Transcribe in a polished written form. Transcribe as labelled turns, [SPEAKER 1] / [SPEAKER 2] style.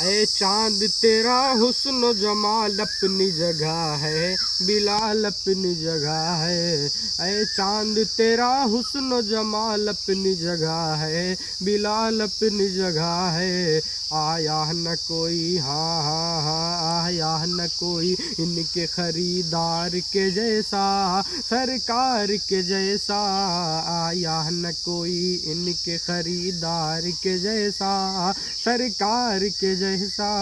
[SPEAKER 1] ऐ चांद तेरा हुस्न जमाल अपनी जगह है, बिलाल अपनी जगह है। ऐ चांद तेरा हुस्न जमाल अपनी जगह है, बिलाल अपनी जगह है। आया न कोई, हाँ हाँ हाँ, आया न कोई इनके खरीदार के जैसा, सरकार के जैसा। आया न कोई इनके खरीदार के जैसा, सरकार के जैसा।